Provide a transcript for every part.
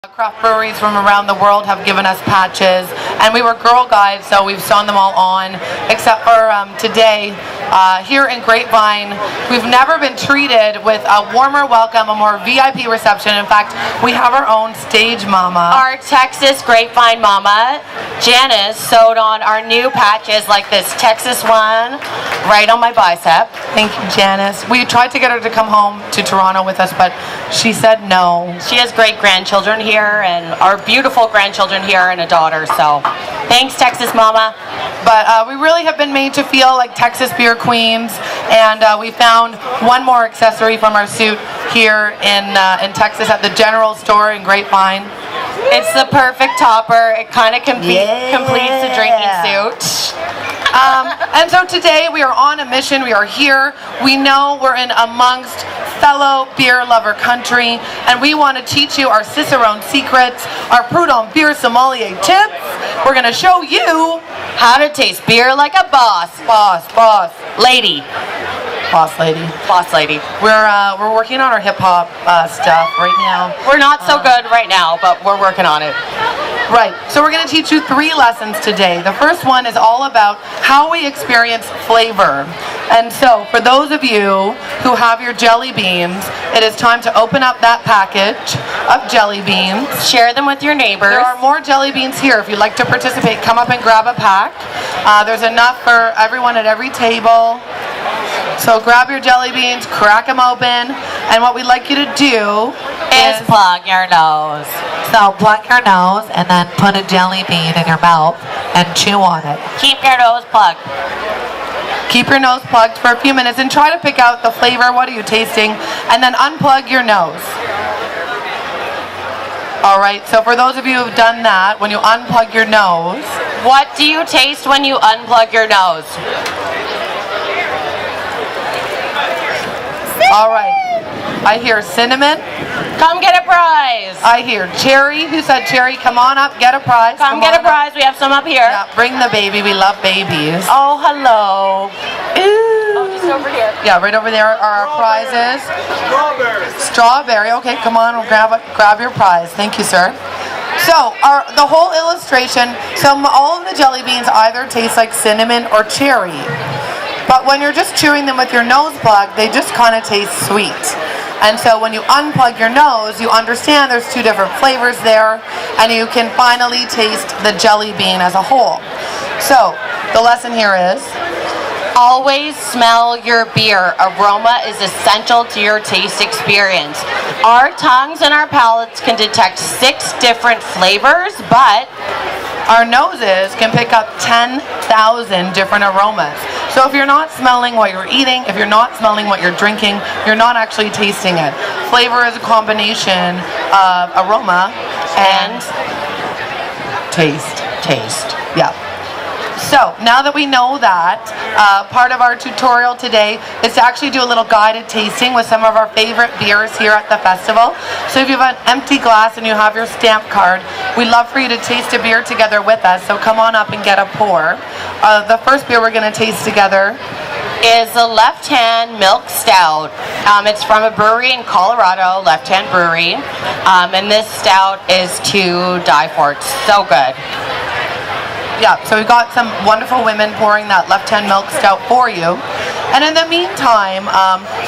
Craft breweries from around the world have given us patches, and we were Girl Guides, so we've sewn them all on, except for today. Here in Grapevine, we've never been treated with a warmer welcome, a more VIP reception. In fact, we have our own stage mama. Our Texas Grapevine mama, Janice, sewed on our new patches like this Texas one right on my bicep. Thank you, Janice. We tried to get her to come home to Toronto with us, but she said no. She has great grandchildren here, and our beautiful grandchildren here, and a daughter, so thanks, Texas mama. But we really have been made to feel like Texas beer queens, and we found one more accessory from our suit here in Texas at the general store in Grapevine. It's the perfect topper. It kind of completes the drinking suit. And so today we are on a mission. We are here. We know we're in amongst fellow beer lover country, and we want to teach you our Cicerone secrets, our Prud'homme beer sommelier tips. We're going to show you how to taste beer like a boss. Boss Lady. Boss lady. Boss lady. We're working on our hip hop stuff right now. We're not so good right now, but we're working on it. Right, so we're going to teach you 3 lessons today. The first one is all about how we experience flavor. And so, for those of you who have your jelly beans, it is time to open up that package of jelly beans. Share them with your neighbors. There are more jelly beans here. If you'd like to participate, come up and grab a pack. There's enough for everyone at every table. So grab your jelly beans, crack them open, and what we'd like you to do is plug your nose. So plug your nose and then put a jelly bean in your mouth and chew on it. Keep your nose plugged. Keep your nose plugged for a few minutes and try to pick out the flavor. What are you tasting? And then unplug your nose. All right, so for those of you who've done that, when you unplug your nose. What do you taste when you unplug your nose? All right, I hear cinnamon. Come get a prize. I hear cherry. Who said cherry? Come on up, get a prize. Come get a prize. We have some up here. Yeah, bring the baby. We love babies. Oh, hello. Ooh. Oh, just over here. Yeah, right over there are our prizes. Strawberry. Okay, come on. We'll grab your prize. Thank you, sir. So, the whole illustration, all of the jelly beans either taste like cinnamon or cherry. But when you're just chewing them with your nose plug, they just kind of taste sweet. And so when you unplug your nose, you understand there's 2 different flavors there, and you can finally taste the jelly bean as a whole. So, the lesson here is, always smell your beer. Aroma is essential to your taste experience. Our tongues and our palates can detect 6 different flavors, but our noses can pick up 10,000 different aromas. So if you're not smelling what you're eating, if you're not smelling what you're drinking, you're not actually tasting it. Flavor is a combination of aroma and taste. Yeah. So now that we know that, part of our tutorial today is to actually do a little guided tasting with some of our favorite beers here at the festival. So if you have an empty glass and you have your stamp card, we'd love for you to taste a beer together with us. So come on up and get a pour. The first beer we're going to taste together is the Left Hand Milk Stout. It's from a brewery in Colorado, Left Hand Brewery. And this stout is to die for. It's so good. Yeah, so we've got some wonderful women pouring that Left Hand Milk Stout for you. And in the meantime,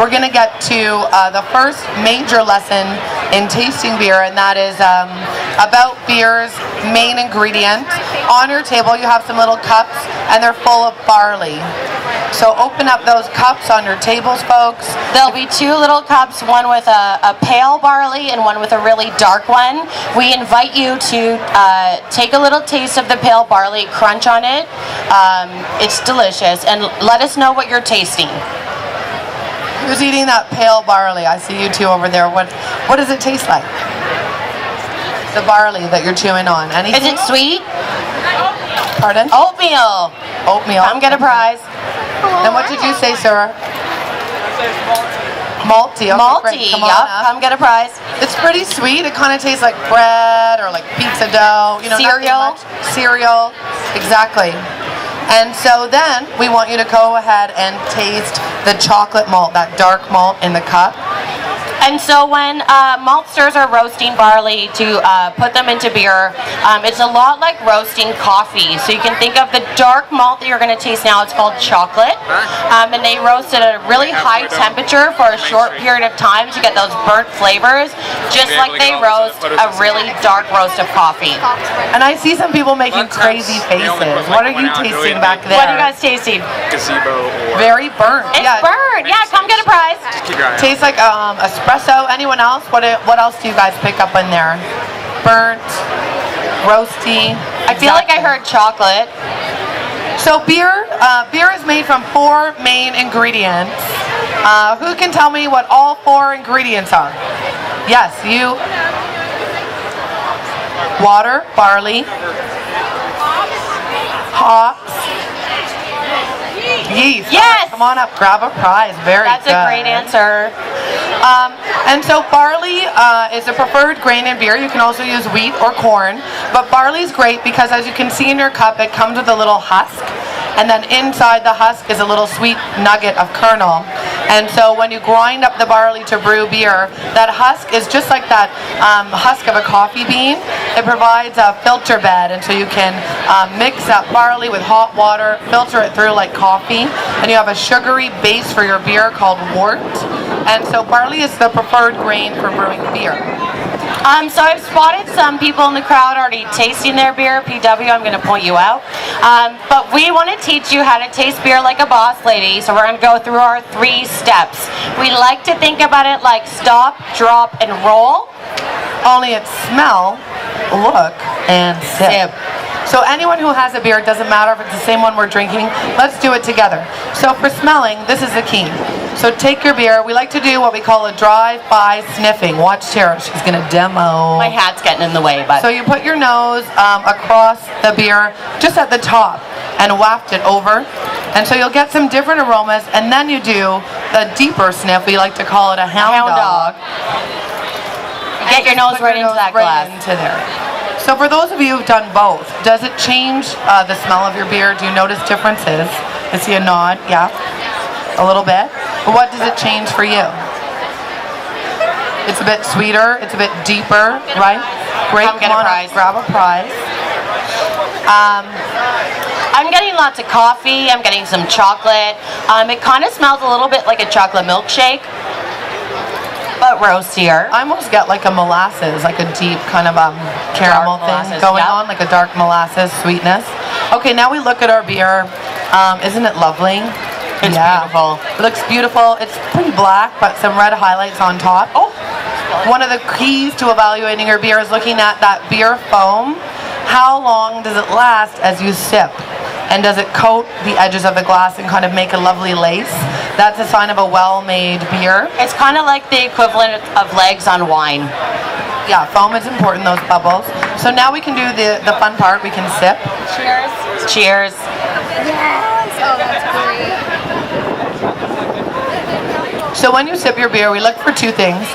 we're going to get to the first major lesson in tasting beer, and that is about beer's main ingredient. On your table, you have some little cups, and they're full of barley. So open up those cups on your tables, folks. There'll be 2 little cups, one with a pale barley and one with a really dark one. We invite you to take a little taste of the pale barley, crunch on it. It's delicious, and let us know what you're tasting. Who's eating that pale barley? I see you 2 over there. What does it taste like? The barley that you're chewing on. Anything? Is it sweet? Pardon? Oatmeal. Oatmeal. Come get a prize. And what did you say, sir? Malty. Okay, Malty. Come get a prize. It's pretty sweet. It kind of tastes like bread or like pizza dough. You know, cereal. Cereal. Exactly. And so then we want you to go ahead and taste the chocolate malt, that dark malt in the cup. And so when maltsters are roasting barley to put them into beer, it's a lot like roasting coffee. So you can think of the dark malt that you're going to taste now. It's called chocolate. And they roast at a really high temperature for a short period of time to get those burnt flavors, just like they roast a really dark roast of coffee. And I see some people making crazy faces. What are you tasting back there? What are you guys tasting? Gazebo or... Very burnt. It's burnt. Yeah, come get a prize. Keep your eye out. Tastes like espresso. Anyone else? What else do you guys pick up in there? Burnt, roasty. I feel like I heard chocolate. So beer is made from 4 main ingredients. Who can tell me what all 4 ingredients are? Yes, you. Water, barley, hops, yeast. Yes! Come on up, grab a prize. Very That's good. a great answer. And so barley is a preferred grain in beer. You can also use wheat or corn. But barley is great because, as you can see in your cup, it comes with a little husk. And then inside the husk is a little sweet nugget of kernel. And so when you grind up the barley to brew beer, that husk is just like that husk of a coffee bean. It provides a filter bed, and so you can mix up barley with hot water, filter it through like coffee, and you have a sugary base for your beer called wort. And so barley is the preferred grain for brewing beer. So I've spotted some people in the crowd already tasting their beer. PW, I'm going to point you out. But we want to teach you how to taste beer like a boss lady. So we're going to go through our 3 steps. We like to think about it like stop, drop, and roll. Only it's smell, look, and sip. So anyone who has a beer, it doesn't matter if it's the same one we're drinking, let's do it together. So for smelling, this is the key. So take your beer. We like to do what we call a drive-by sniffing. Watch Tara, she's going to demo. My hat's getting in the way, but... So you put your nose across the beer, just at the top, and waft it over. And so you'll get some different aromas, and then you do the deeper sniff. We like to call it a hound dog. Get your nose right into that glass. Into there. So for those of you who've done both, does it change the smell of your beer? Do you notice differences? I see a nod, yeah. A little bit. But what does it change for you? It's a bit sweeter, it's a bit deeper, right? Great, Come get a prize. Grab a prize. I'm getting lots of coffee, I'm getting some chocolate. It kind of smells a little bit like a chocolate milkshake, but roastier. I almost get like a molasses, like a deep kind of caramel thing going on, like a dark molasses sweetness. Okay, now we look at our beer. Isn't it lovely? It's beautiful. It looks beautiful. It's pretty black, but some red highlights on top. Oh. One of the keys to evaluating your beer is looking at that beer foam. How long does it last as you sip? And does it coat the edges of the glass and kind of make a lovely lace? That's a sign of a well-made beer. It's kind of like the equivalent of legs on wine. Yeah, foam is important, those bubbles. So now we can do the fun part. We can sip. Cheers. Cheers. Yes! Oh, that's great. So when you sip your beer, we look for 2 things.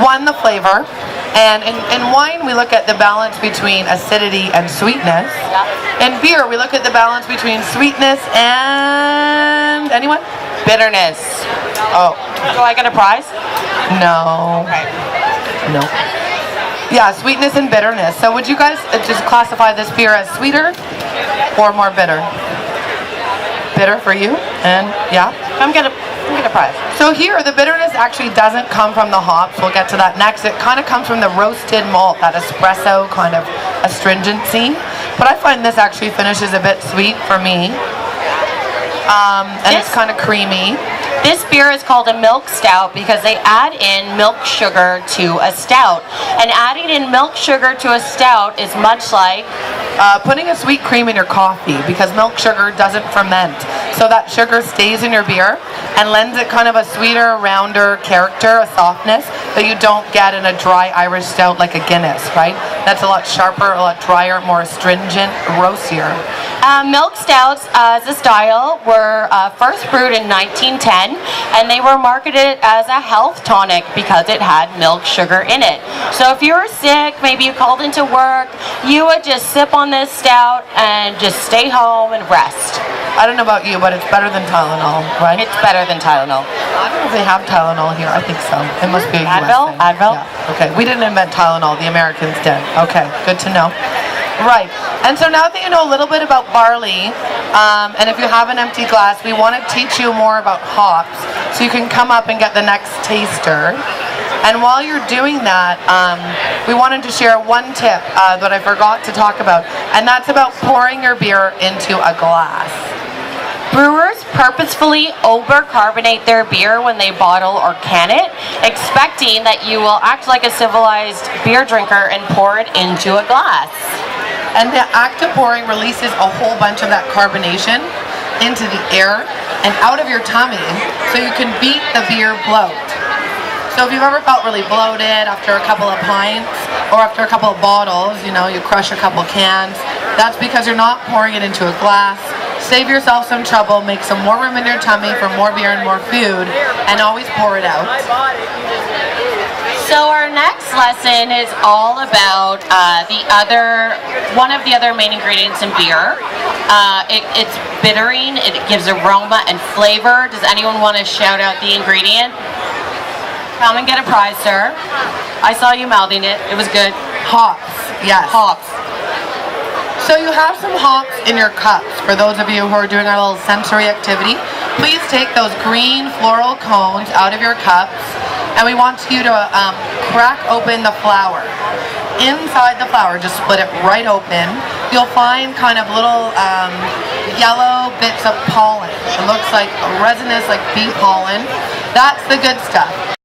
1, the flavor. And in wine, we look at the balance between acidity and sweetness. Yeah. In beer, we look at the balance between sweetness and... anyone? Bitterness. Oh, Do I get a prize? no. Okay. No. Yeah, sweetness and bitterness. So would you guys just classify this beer as sweeter or more bitter? Bitter for you? And yeah? Come get a prize. So here, the bitterness actually doesn't come from the hops. We'll get to that next. It kind of comes from the roasted malt, that espresso kind of astringency. But I find this actually finishes a bit sweet for me. And it's kind of creamy. This beer is called a milk stout because they add in milk sugar to a stout. And adding in milk sugar to a stout is much like putting a sweet cream in your coffee, because milk sugar doesn't ferment. So that sugar stays in your beer and lends it kind of a sweeter, rounder character, a softness that you don't get in a dry Irish stout like a Guinness, right? That's a lot sharper, a lot drier, more astringent, roastier. Milk stouts as a style were first brewed in 1910, and they were marketed as a health tonic because it had milk sugar in it. So if you were sick, maybe you called into work, you would just sip on this stout and just stay home and rest. I don't know about you, but it's better than Tylenol, right? It's better than Tylenol. I don't know if they have Tylenol here. I think so. It must be a US Advil? thing. Advil? Yeah. Okay, we didn't invent Tylenol. The Americans did. Okay, good to know. Right, and so now that you know a little bit about barley, and if you have an empty glass, we want to teach you more about hops, so you can come up and get the next taster. And while you're doing that, we wanted to share one tip that I forgot to talk about, and that's about pouring your beer into a glass. Brewers purposefully overcarbonate their beer when they bottle or can it, expecting that you will act like a civilized beer drinker and pour it into a glass. And the act of pouring releases a whole bunch of that carbonation into the air and out of your tummy, so you can beat the beer bloat. So if you've ever felt really bloated after a couple of pints or after a couple of bottles, you know, you crush a couple cans, that's because you're not pouring it into a glass. Save yourself some trouble, make some more room in your tummy for more beer and more food, and always pour it out. So our next lesson is all about one of the other main ingredients in beer. It's bittering, it gives aroma and flavor. Does anyone want to shout out the ingredient? Come and get a prize, sir. I saw you mouthing it. It was good. Hops, yes. Hops. So you have some hops in your cups. For those of you who are doing our little sensory activity, please take those green floral cones out of your cups, and we want you to crack open the flower. Inside the flower, just split it right open, you'll find kind of little yellow bits of pollen. It looks like resinous, like bee pollen. That's the good stuff.